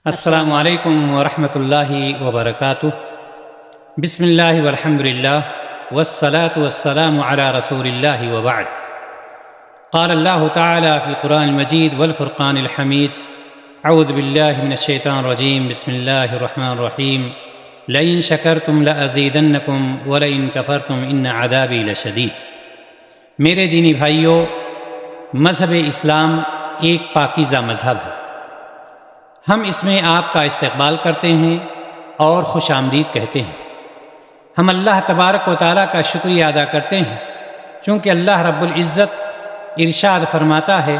السلام علیکم ورحمۃ اللہ وبرکاتہ۔ بسم اللہ والحمد للہ والصلاة والسلام علی رسول اللہ وبعد۔ قال اللہ تعالی فی القرآن المجید والفرقان الحمید، اعوذ باللہ من الشیطان الرجیم، بسم اللہ الرحمن الرحیم، لئن شکرتم لأزیدنکم ولئن کفرتم ان عذابی لشدید۔ میرے دینی بھائیوں، مذہب اسلام ایک پاکیزہ مذہب ہے۔ ہم اس میں آپ کا استقبال کرتے ہیں اور خوش آمدید کہتے ہیں۔ ہم اللہ تبارک و تعالیٰ کا شکریہ ادا کرتے ہیں، چونکہ اللہ رب العزت ارشاد فرماتا ہے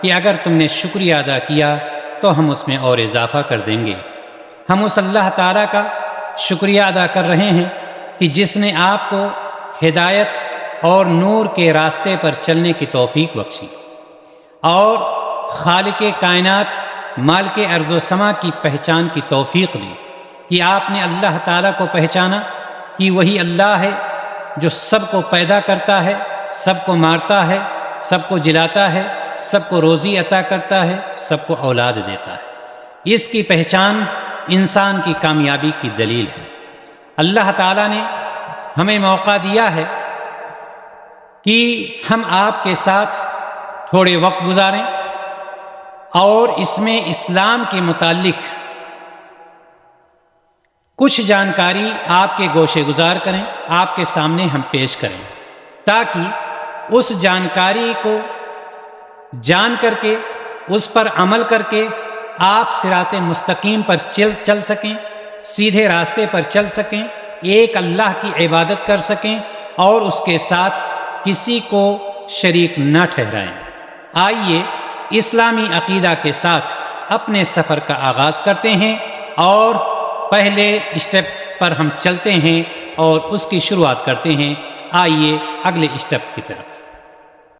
کہ اگر تم نے شکریہ ادا کیا تو ہم اس میں اور اضافہ کر دیں گے۔ ہم اس اللہ تعالیٰ کا شکریہ ادا کر رہے ہیں کہ جس نے آپ کو ہدایت اور نور کے راستے پر چلنے کی توفیق بخشی اور خالق کائنات مالک ارض و سما کی پہچان کی توفیق دی، کہ آپ نے اللہ تعالیٰ کو پہچانا کہ وہی اللہ ہے جو سب کو پیدا کرتا ہے، سب کو مارتا ہے، سب کو جلاتا ہے، سب کو روزی عطا کرتا ہے، سب کو اولاد دیتا ہے۔ اس کی پہچان انسان کی کامیابی کی دلیل ہے۔ اللہ تعالیٰ نے ہمیں موقع دیا ہے کہ ہم آپ کے ساتھ تھوڑے وقت گزاریں اور اس میں اسلام کے متعلق کچھ جانکاری آپ کے گوشے گزار کریں، آپ کے سامنے ہم پیش کریں، تاکہ اس جانکاری کو جان کر کے اس پر عمل کر کے آپ صراط مستقیم پر چل سکیں، سیدھے راستے پر چل سکیں، ایک اللہ کی عبادت کر سکیں اور اس کے ساتھ کسی کو شریک نہ ٹھہرائیں۔ آئیے اسلامی عقیدہ کے ساتھ اپنے سفر کا آغاز کرتے ہیں اور پہلے اسٹیپ پر ہم چلتے ہیں اور اس کی شروعات کرتے ہیں۔ آئیے اگلے اسٹیپ کی طرف۔